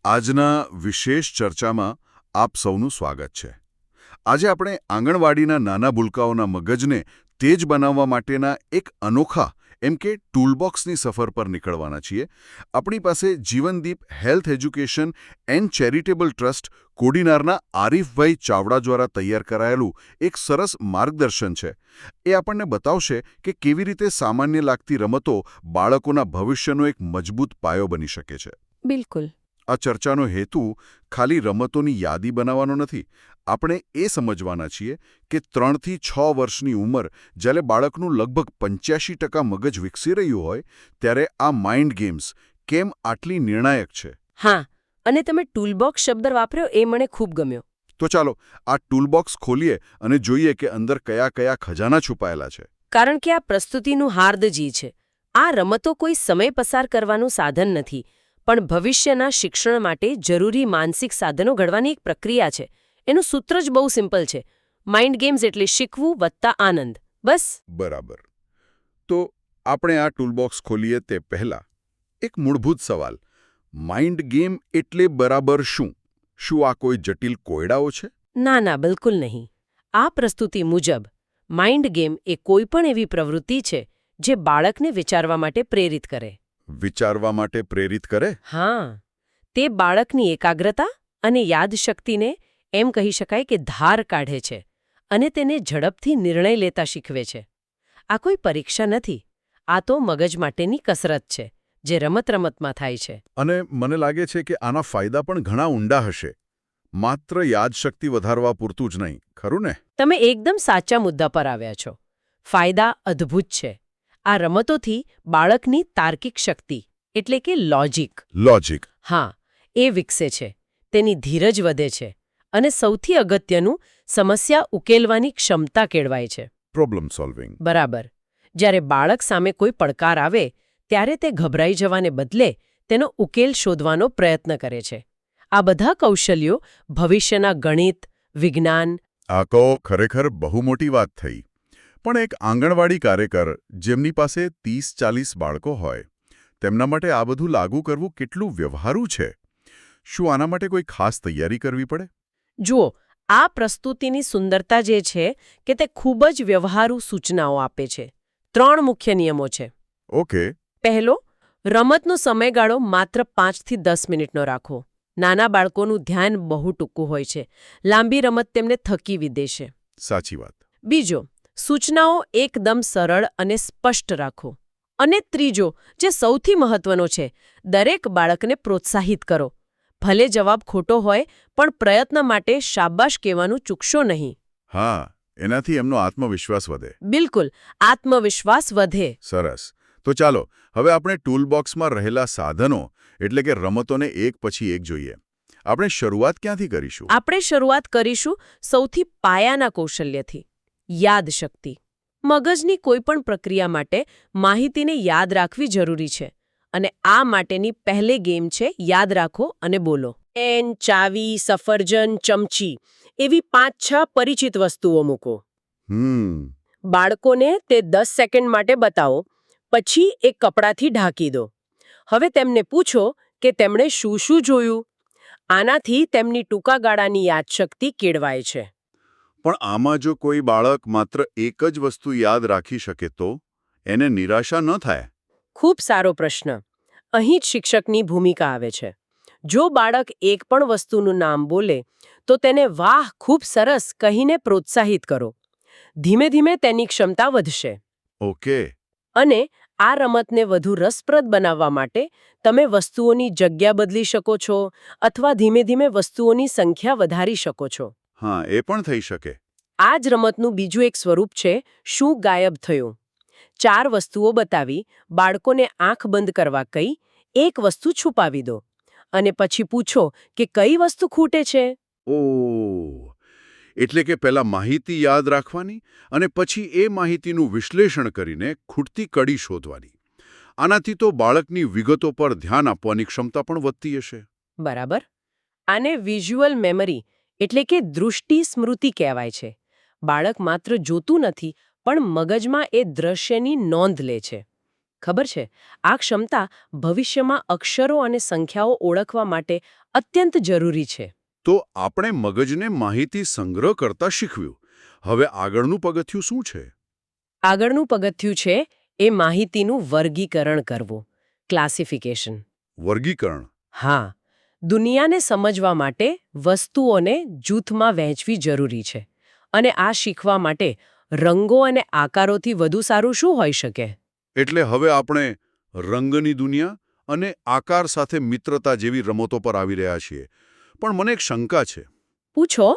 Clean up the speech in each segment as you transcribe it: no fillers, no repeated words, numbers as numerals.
આજના વિશેષ ચર્ચામાં આપ સૌનું સ્વાગત છે. આજે આપણે આંગણવાડીના નાના ભૂલકાઓના મગજને તેજ બનાવવા માટેના એક અનોખા એમ કે ટૂલબોક્સની સફર પર નીકળવાના છીએ. આપણી પાસે Jivandeep health education and charitable trust કોડીનારના આરીફભાઈ ચાવડા દ્વારા તૈયાર કરાયેલું એક સરસ માર્ગદર્શન છે. એ આપણને બતાવશે કે કેવી રીતે સામાન્ય લાગતી રમતો બાળકોના ભવિષ્યનો એક મજબૂત પાયો બની શકે છે. બિલકુલ. આ ચર્ચાનો હેતુ ખાલી રમતોની યાદી બનાવવાનો નથી. આપણે એ સમજવાના છીએ કે 3 થી 6 વર્ષની ઉંમર જ્યારે બાળકનું લગભગ 85% મગજ વિકસી રહ્યું હોય ત્યારે આ માઇન્ડ ગેમ્સ કેમ આટલી નિર્ણાયક છે. હા, અને તમે ટૂલબોક્સ શબ્દ વાપર્યો એ મને ખૂબ ગમ્યો. તો ચાલો આ ટૂલબોક્સ ખોલીએ અને જોઈએ કે અંદર કયા કયા ખજાના છુપાયેલા છે. કારણ કે આ પ્રસ્તુતિનું હાર્દ જ છે. આ રમતો કોઈ સમય પસાર કરવાનું સાધન નથી, પણ ભવિષ્યના શિક્ષણ માટે જરૂરી માનસિક સાધનો ઘડવાની એક પ્રક્રિયા છે. એનું સૂત્ર જ બહુ સિમ્પલ છે. માઇન્ડ ગેમ્સ એટલે શીખવું વત્તા આનંદ. બસ. બરાબર. તો આપણે આ ટૂલબોક્સ ખોલીએ તે પહેલા એક મૂળભૂત સવાલ. માઇન્ડ ગેમ એટલે બરાબર શું? શું આ કોઈ જટિલ કોયડાઓ છે? ના ના, બિલકુલ નહીં. આ પ્રસ્તુતિ મુજબ માઇન્ડ ગેમ એ કોઈ પણ એવી પ્રવૃત્તિ છે જે બાળકને વિચારવા માટે પ્રેરિત કરે. વિચારવા માટે પ્રેરિત કરે? હા, તે બાળકની એકાગ્રતા અને યાદશક્તિને એમ કહી શકાય કે ધાર કાઢે છે અને તેને ઝડપથી નિર્ણય લેતા શીખવે છે. આ કોઈ પરીક્ષા નથી. આ તો મગજ માટેની કસરત છે જે રમત-રમતમાં થાય છે. અને મને લાગે છે કે આના ફાયદા પણ ઘણા ઊંડા હશે. માત્ર યાદશક્તિ વધારવા પૂરતું જ નહીં, ખરું ને? તમે એકદમ સાચા મુદ્દા પર આવ્યા છો. ફાયદા અદ્ભુત છે. આ રમતોથી બાળકની તાર્કિક શક્તિ એટલે કે લોજિક હા, એ વિકસે છે. તેની ધીરજ વધે છે અને સૌથી અગત્યનું, સમસ્યા ઉકેલવાની ક્ષમતા કેળવાય છે. Problem solving. બરાબર. જ્યારે બાળક સામે કોઈ પડકાર આવે ત્યારે તે ગભરાઈ જવાને બદલે તેનો ઉકેલ શોધવાનો પ્રયત્ન કરે છે. આ બધા કૌશલ્યો ભવિષ્યના ગણિત, વિજ્ઞાન. આ તો ખરેખર બહુ મોટી વાત થઈ. પણ એક આંગણવાડી કાર્યકર જેમની પાસે 30-40 બાળકો હોય, તેમના માટે આ બધું લાગુ કરવું કેટલું વ્યવહારુ છે? શું આના માટે કોઈ ખાસ તૈયારી કરવી પડે? જુઓ, આ પ્રસ્તુતિની સુંદરતા જે છે કે તે ખૂબ જ વ્યવહારુ સૂચનાઓ આપે છે. 3 મુખ્ય નિયમો છે. ઓકે. પહેલો, રમતનો સમયગાળો માત્ર 5 થી 10 મિનિટનો રાખો. નાના બાળકોનું ધ્યાન બહુ ટૂંકું હોય છે. લાંબી રમત તેમને થકવી દેશે. સાચી વાત. બીજો, સૂચનાઓ એકદમ સરળ અને સ્પષ્ટ રાખો. અને ત્રીજો, જે સૌથી મહત્વનો છે, દરેક બાળકને પ્રોત્સાહિત કરો. ભલે જવાબ ખોટો હોય, પણ પ્રયત્ન માટે શાબાશ કહેવાનું ચૂકશો નહીં. હા, એનાથી એમનો આત્મવિશ્વાસ વધે. બિલકુલ, આત્મવિશ્વાસ વધે. સરસ. તો ચાલો હવે આપણે ટૂલબોક્સમાં રહેલા સાધનો એટલે કે રમતોને એક પછી એક જોઈએ. આપણે શરૂઆત ક્યાંથી કરીશું? આપણે શરૂઆત કરીશું સૌથી પાયાના કૌશલ્યથી, યાદશક્તિ. મગજની કોઈપણ પ્રક્રિયા માટે માહિતીને યાદ રાખવી જરૂરી છે. અને આ માટેની પહેલી ગેમ છે યાદ રાખો અને બોલો. પેન, ચાવી, સફરજન, ચમચી એવી 5-6 પરિચિત વસ્તુઓ મૂકો. બાળકોને તે 10 સેકન્ડ માટે બતાવો, પછી એક કપડાથી ઢાંકી દો. હવે તેમને પૂછો કે તેમણે શું શું જોયું. આનાથી તેમની ટૂંકા ગાળાની યાદશક્તિ કેળવાય છે. પણ આમાં જો કોઈ બાળક માત્ર એક જ વસ્તુ યાદ રાખી શકે તો એને નિરાશા ન થાય? ખૂબ સારો પ્રશ્ન. અહીં જ શિક્ષકની ભૂમિકા આવે છે. જો બાળક એક પણ વસ્તુનું નામ બોલે તો તેને વાહ, ખૂબ સરસ કહીને પ્રોત્સાહિત કરો. ધીમે ધીમે તેની ક્ષમતા વધશે. ઓકે. અને આ રમતને વધુ રસપ્રદ બનાવવા માટે તમે વસ્તુઓની જગ્યા બદલી શકો છો અથવા ધીમે ધીમે વસ્તુઓની સંખ્યા વધારી શકો છો. હા, એ પણ થઈ શકે. આ જ રમતનું બીજું એક સ્વરૂપ છે શું ગાયબ થયું. 4 વસ્તુઓ બતાવી, બાળકોને આંખ બંધ કરવા કહી, એક વસ્તુ છુપાવી દો અને પછી પૂછો કે કઈ વસ્તુ ખૂટે છે. ઓહ, એટલે કે પહેલા માહિતી યાદ રાખવાની અને પછી એ માહિતીનું વિશ્લેષણ કરીને ખૂટતી કડી શોધવાની. આનાથી તો બાળકની વિગતો પર ધ્યાન આપવાની ક્ષમતા પણ વધતી હશે. બરાબર. આને વિઝ્યુઅલ મેમરી એટલે કે દૃષ્ટિ સ્મૃતિ કહેવાય છે. બાળક માત્ર જોતું નથી, પણ મગજમાં એ દ્રશ્યની નોંધ લે છે. ખબર છે, આ ક્ષમતા ભવિષ્યમાં અક્ષરો અને સંખ્યાઓ ઓળખવા માટે અત્યંત જરૂરી છે. તો આપણે મગજને માહિતી સંગ્રહ કરતા શીખવ્યું. હવે આગળનું પગથિયું શું છે? આગળનું પગથિયું છે એ માહિતીનું વર્ગીકરણ કરવું, ક્લાસિફિકેશન. વર્ગીકરણ. હા, દુનિયાને સમજવા માટે વસ્તુઓને જૂથમાં વહેંચવી જરૂરી છે. અને આ શીખવા માટે રંગો અને આકારોથી વધુ સારું શું હોઈ શકે? એટલે હવે આપણે રંગની દુનિયા અને આકાર સાથે મિત્રતા જેવી રમતો પર આવી રહ્યા છીએ. પણ મને એક શંકા છે. પૂછો.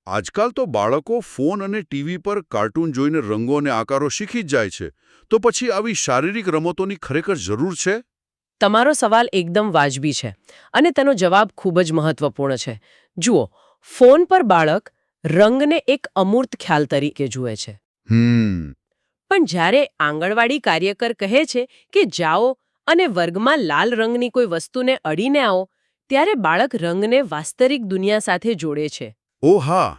આજકાલ તો બાળકો ફોન અને ટીવી પર કાર્ટૂન જોઈને રંગો અને આકારો શીખી જ જાય છે. તો પછી આવી શારીરિક રમતોની ખરેખર જરૂર છે? તમારો સવાલ એકદમ વાજબી છે અને તેનો જવાબ ખૂબ જ મહત્વપૂર્ણ છે. જુઓ, ફોન પર બાળક રંગને એક અમૂર્ત ખ્યાલ તરીકે જુએ છે. પણ જ્યારે આંગણવાડી કાર્યકર કહે છે કે જાઓ અને વર્ગમાં લાલ રંગની કોઈ વસ્તુને અડીને આવો, ત્યારે બાળક રંગને વાસ્તવિક દુનિયા સાથે જોડે છે. ઓ હા.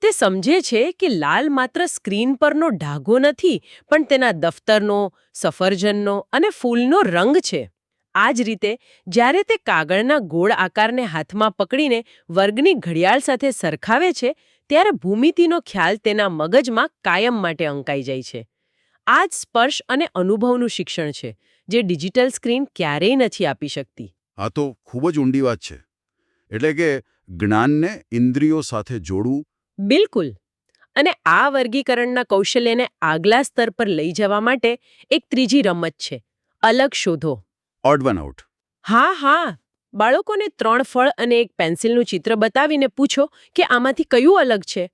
તે સમજે છે કે લાલ માત્ર સ્ક્રીન પરનો ઢાગો નથી, પણ તેના દફતરનો, સફરજનનો અને ફૂલનો રંગ છે. આ જ રીતે જ્યારે તે કાગળના ગોળ આકારને હાથમાં પકડીને વર્ગની ઘડિયાળ સાથે સરખાવે છે, ત્યારે ભૂમિતિનો ખ્યાલ તેના મગજમાં કાયમ માટે અંકાઈ જાય છે. આ જ સ્પર્શ અને અનુભવનું શિક્ષણ છે, જે ડિજિટલ સ્ક્રીન ક્યારેય નથી આપી શકતી. આ તો ખૂબ જ ઊંડી વાત છે. એટલે કે જ્ઞાનને ઇન્દ્રિયો સાથે જોડવું. બિલકુલ. અને આ વર્ગીકરણના કૌશલ્યને આગલા સ્તર પર લઈ જવા માટે એક ત્રીજી રમત છે, અલગ શોધો. Odd one out. હા, બાળકોને 3 ફળ અને એક પેન્સિલનું ચિત્ર બતાવીને પૂછો કે આમાંથી કયું અલગ છે.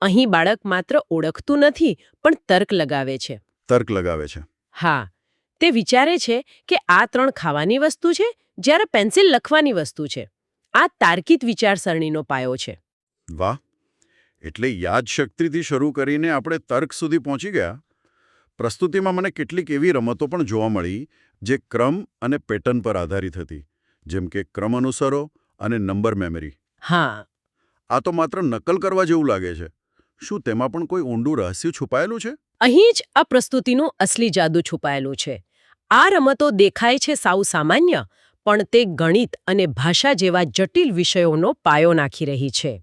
અહીં બાળક માત્ર ઓળખતું નથી, પણ તર્ક લગાવે છે. તર્ક લગાવે છે. હા, તે વિચારે છે કે આ 3 ખાવાની વસ્તુ છે, જ્યારે પેન્સિલ લખવાની વસ્તુ છે. આ તાર્કિક વિચારસરણીનો પાયો છે. વાહ. એટલે યાદશક્તિથી શરૂ કરીને આપણે તર્ક સુધી પહોંચી ગયા. પ્રસ્તુતિમાં મને કેટલીક એવી રમતો પણ જોવા મળી જે ક્રમ અને પેટર્ન પર આધારિત હતી, જેમ કે ક્રમ અનુસરો અને નંબર મેમરી. હા, આ તો માત્ર નકલ કરવા જેવું લાગે છે. શું તેમાં પણ કોઈ ઊંડું રહસ્ય છુપાયેલું છે? અહીં જ આ પ્રસ્તુતિનું અસલી જાદુ છુપાયેલું છે. આ રમતો દેખાય છે સાવ સામાન્ય, પણ તે ગણિત અને ભાષા જેવા જટિલ વિષયોનો પાયો નાખી રહી છે.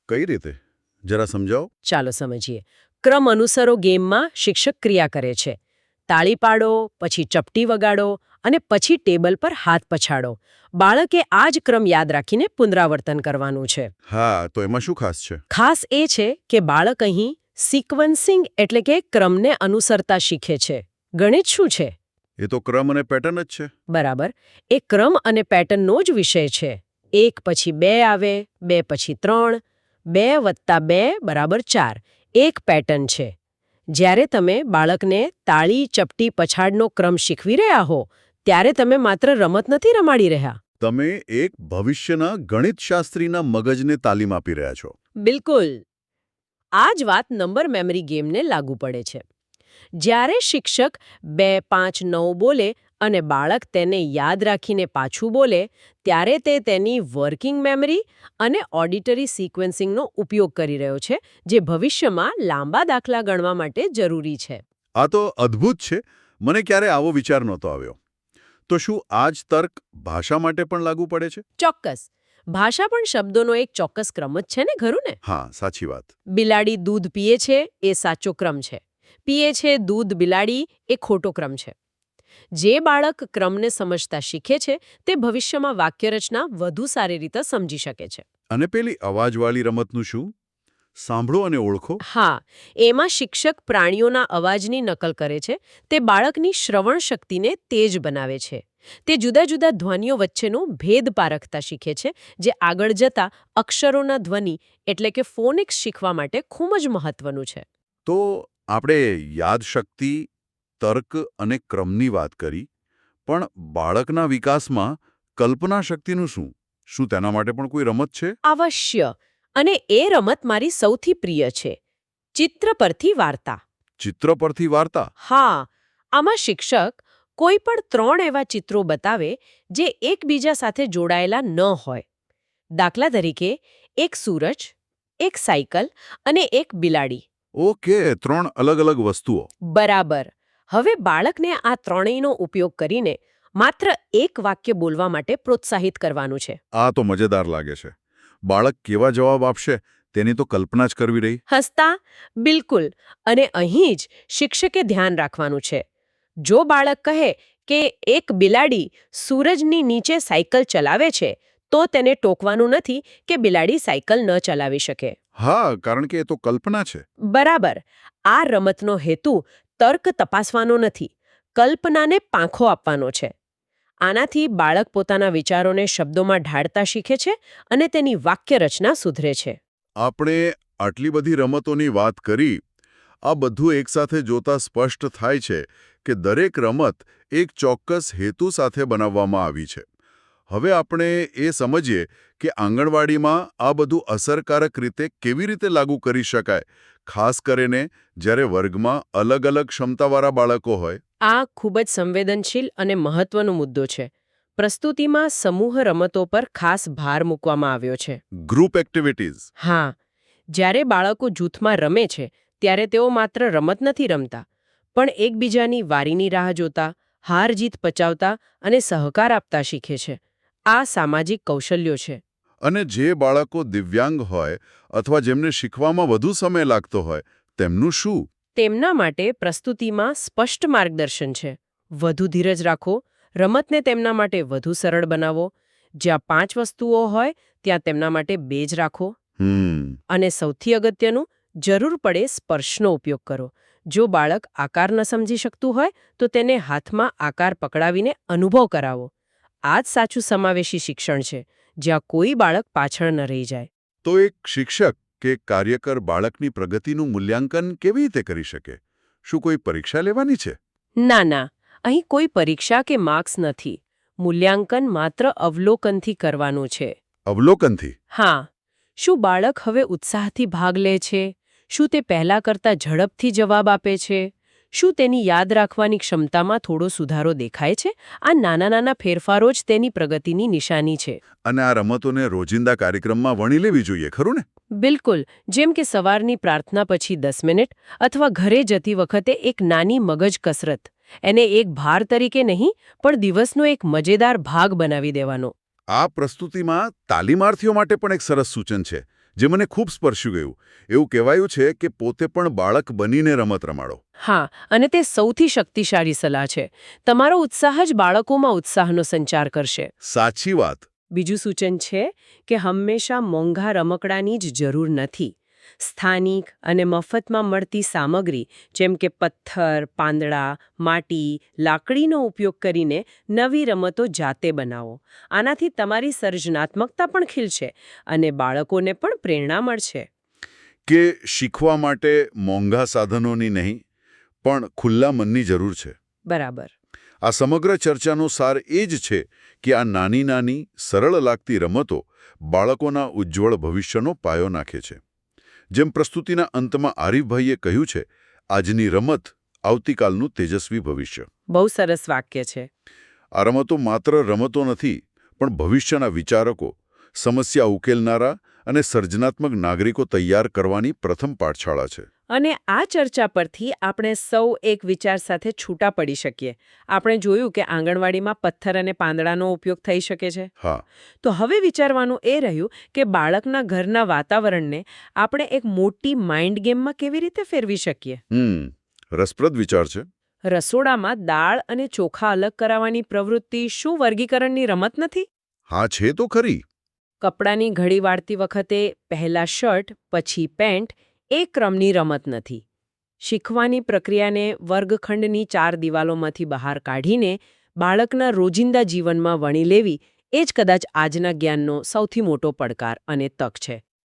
કઈ રીતે? જરા સમજાવો. ચાલો સમજીએ. ક્રમ અનુસરો ગેમમાં શિક્ષક ક્રિયા કરે છે. તાળી પાડો, પછી ચપટી વગાડો અને પછી ટેબલ પર હાથ પછાડો. બાળકે આ જ ક્રમ યાદ રાખીને પુનરાવર્તન કરવાનું છે. હા, તો એમાં શું ખાસ છે? ખાસ એ છે કે બાળક અહીં સિક્વન્સિંગ એટલે કે ક્રમને અનુસરતા શીખે છે. ગણિત શું છે? એ તો ક્રમ અને પેટર્ન જ છે. બરાબર. એ ક્રમ અને પેટર્નનો જ વિષય છે. 1 પછી 2 આવે, 2 પછી 3, 2 વત્તા 2 બરાબર 4. એક પેટર્ન છે. જ્યારે તમે બાળકને તાળી ચપટી પછાડનો ક્રમ શીખવી રહ્યા હો, ત્યારે તમે માત્ર રમત નથી રમાડી રહ્યા. તમે એક ભવિષ્યના ગણિતશાસ્ત્રીના મગજને તાલીમ આપી રહ્યા છો. બિલકુલ. આ જ વાત નંબર મેમરી ગેમને લાગુ પડે છે. જ્યારે શિક્ષક 2, 5, 9 બોલે અને બાળક તેને યાદ રાખીને પાછું બોલે, ત્યારે તે તેની વર્કિંગ મેમરી અને ઓડિટરી સિક્વન્સિંગનો ઉપયોગ કરી રહ્યો છે, જે ભવિષ્યમાં લાંબા દાખલા ગણવા માટે જરૂરી છે. આ તો અદ્ભુત છે. મને ક્યારે આવો વિચાર નહોતો આવ્યો. તો શું આ જ તર્ક ભાષા માટે પણ લાગુ પડે છે? ચોક્કસ. ભાષા પણ શબ્દોનો એક ચોક્કસ ક્રમ જ છે ને, ખરું ને? હા, સાચી વાત. બિલાડી દૂધ પીએ છે એ સાચો ક્રમ છે. પીએ છે દૂધ બિલાડી એ ખોટો ક્રમ છે. જે બાળક ક્રમને સમજતા શીખે છે, તે ભવિષ્યમાં વાક્યરચના વધુ સારી રીતે સમજી શકે છે. અને પેલી અવાજવાળી રમતનું શું? સાંભળો અને ઓળખો. હા, એમાં શિક્ષક પ્રાણીઓના અવાજની નકલ કરે છે. તે બાળકની શ્રવણ શક્તિને તેજ બનાવે છે. તે જુદા જુદા ધ્વનિઓ વચ્ચેનો ભેદ પારખતા શીખે છે, જે આગળ જતા અક્ષરોના ધ્વનિ એટલે કે ફોનિક્સ શીખવા માટે ખૂબ જ મહત્વનું છે. તો આપણે યાદશક્તિ, તર્ક અને ક્રમની વાત કરી, પણ બાળકના વિકાસમાં કલ્પના શક્તિનું શું? શું તેના માટે પણ કોઈ રમત છે? અવશ્ય. અને એ રમત મારી સૌથી પ્રિય છે. ચિત્ર પરથી વાર્તા. ચિત્ર પરથી વાર્તા? હા, આમાં શિક્ષક કોઈ પણ 3 એવા ચિત્રો બતાવે જે એકબીજા સાથે જોડાયેલા ન હોય. દાખલા તરીકે, એક સૂરજ, એક સાયકલ અને એક બિલાડી. ઓકે, 3 અલગ અલગ વસ્તુઓ. બરાબર. હવે બાળકને આ ત્રણેયનો ઉપયોગ કરીને માત્ર એક વાક્ય બોલવા માટે પ્રોત્સાહિત કરવાનું છે. આ તો મજેદાર લાગે છે. બાળક કેવા જવાબ આપશે તેની તો કલ્પના જ કરવી રહી. હસતા બિલકુલ. અને અહીં જ શિક્ષકે ધ્યાન રાખવાનું છે. જો બાળક કહે કે એક બિલાડી સૂરજની નીચે સાયકલ ચલાવે છે, તો તેને ટોકવાનું નથી કે બિલાડી સાયકલ ન ચલાવી શકે. હા, કારણ કે એ તો કલ્પના છે. બરાબર. આ રમતનો હેતુ તર્ક તપાસવાનો નથી, કલ્પનાને પાંખો આપવાનો છે. આનાથી બાળક પોતાના વિચારોને શબ્દોમાં ઢાળતા શીખે છે અને તેની વાક્યરચના સુધરે છે. આપણે આટલી બધી રમતોની વાત કરી. આ બધું એકસાથે જોતા સ્પષ્ટ થાય છે કે દરેક રમત એક ચોક્કસ હેતુ સાથે બનાવવામાં આવી છે. હવે આપણે એ સમજીએ કે આંગણવાડીમાં આ બધું અસરકારક રીતે કેવી રીતે લાગુ કરી શકાય, ખાસ કરીને જ્યારે વર્ગમાં અલગ અલગ ક્ષમતાવાળા બાળકો હોય. આ ખૂબ જ સંવેદનશીલ અને મહત્વનો મુદ્દો છે. પ્રસ્તુતિમાં સમૂહ રમતો પર ખાસ ભાર મૂકવામાં આવ્યો છે. Group activities. હા, જ્યારે બાળકો જૂથમાં રમે છે ત્યારે તેઓ માત્ર રમત નથી રમતા, પણ એકબીજાની વારીની રાહ જોતા, હાર જીત પચાવતા અને સહકાર આપતા શીખે છે. આ સામાજિક કૌશલ્યો છે. અને જે બાળકો દિવ્યાંગ હોય અથવા જેમને શીખવામાં વધુ સમય લાગતો હોય, તેમનું શું? તેમના માટે પ્રસ્તુતિમાં સ્પષ્ટ માર્ગદર્શન છે. વધુ ધીરજ રાખો, રમતને તેમના માટે વધુ સરળ બનાવો. જ્યાં 5 વસ્તુઓ હોય ત્યાં તેમના માટે 2 જ રાખો. અને સૌથી અગત્યનું, જરૂર પડે સ્પર્શનો ઉપયોગ કરો. જો બાળક આકાર ન સમજી શકતું હોય તો તેને હાથમાં આકાર પકડાવીને અનુભવ કરાવો. આ જ સાચું સમાવેશી શિક્ષણ છે, જ્યાં કોઈ બાળક પાછળ ન રહી જાય. તો એક શિક્ષક કે કાર્યકર બાળકની પ્રગતિનું મૂલ્યાંકન કેવી રીતે કરી શકે? શું કોઈ પરીક્ષા લેવાની છે? ના ના, અહીં કોઈ પરીક્ષા કે માર્ક્સ નથી. મૂલ્યાંકન માત્ર અવલોકનથી કરવાનું છે. અવલોકનથી? હા. શું બાળક હવે ઉત્સાહથી ભાગ લે છે? શું તે પહેલા કરતાં ઝડપથી જવાબ આપે છે? શું તેની યાદ રાખવાની ક્ષમતામાં થોડો સુધારો દેખાય છે? આ નાના નાના ફેરફારો જ તેની પ્રગતિની નિશાની છે. અને આ રમતોને રોજિંદા કાર્યક્રમમાં વણી લેવી જોઈએ, ખરું ને? બિલકુલ. જેમ કે સવારની પ્રાર્થના પછી 10 મિનિટ અથવા ઘરે જતી વખતે એક નાની મગજ કસરત. એને એક ભાર તરીકે નહીં, પણ દિવસનો એક મજેદાર ભાગ બનાવી દેવાનો. આ પ્રસ્તુતિમાં તાલીમાર્થીઓ માટે પણ એક સરસ સૂચન છે, જે મને ખૂબ સ્પર્શ્યું ગયું. એવું કહેવાયું છે કે પોતે પણ બાળક બનીને રમત રમાડો. હા, અને તે સૌથી શક્તિશાળી સલાહ છે. તમારો ઉત્સાહ જ બાળકોમાં ઉત્સાહનો સંચાર કરશે. સાચી વાત. બીજું સૂચન છે કે હંમેશા મોંઘા રમકડાની જ જરૂર નથી. સ્થાનિક અને મફતમાં મળતી સામગ્રી જેમ કે પથ્થર, પાંદડા, માટી, લાકડીનો ઉપયોગ કરીને નવી રમતો જાતે બનાવો. આનાથી તમારી સર્જનાત્મકતા પણ ખીલશે અને બાળકોને પણ પ્રેરણા મળશે. કે શીખવા માટે મોંઘા સાધનોની નહીં, પણ ખુલ્લા મનની જરૂર છે. બરાબર. આ સમગ્ર ચર્ચાનો સાર એ જ છે કે આ નાની નાની સરળ લાગતી રમતો બાળકોના ઉજ્જવળ ભવિષ્યનો પાયો નાખે છે. જેમ પ્રસ્તુતિના અંતમાં આરીફભાઈએ કહ્યું છે, આજની રમત આવતીકાલનું તેજસ્વી ભવિષ્ય. બહુ સરસ વાક્ય છે. આ રમતો માત્ર રમતો નથી, પણ ભવિષ્યના વિચારકો, સમસ્યા ઉકેલનારા અને સર્જનાત્મક નાગરિકો તૈયાર કરવાની પ્રથમ પાઠશાળા છે. અને આ ચર્ચા પરથી આપણે સૌ એક વિચાર સાથે છૂટા પડી શકીએ. આપણે જોયું કે આંગણવાડીમાં પથ્થર અને પાંદડાનો ઉપયોગ થઈ શકે છે. હા. તો હવે વિચારવાનું એ રહ્યું કે બાળકના ઘરના વાતાવરણને આપણે એક મોટી માઇન્ડ ગેમમાં કેવી રીતે ફેરવી શકીએ. રસપ્રદ વિચાર છે. રસોડામાં દાળ અને ચોખા અલગ કરાવવાની પ્રવૃત્તિ શું વર્ગીકરણની રમત નથી? હા, છે તો ખરી. કપડાની ઘડી વાળતી વખતે પહેલા શર્ટ પછી પેન્ટ એ ક્રમની રમત નથી. શીખવાની પ્રક્રિયાને વર્ગખંડની 4 દિવાલોમાંથી બહાર કાઢીને બાળકના રોજિંદા જીવનમાં વણી લેવી એ જ કદાચ આજના જ્ઞાનનો સૌથી મોટો પડકાર અને તક છે.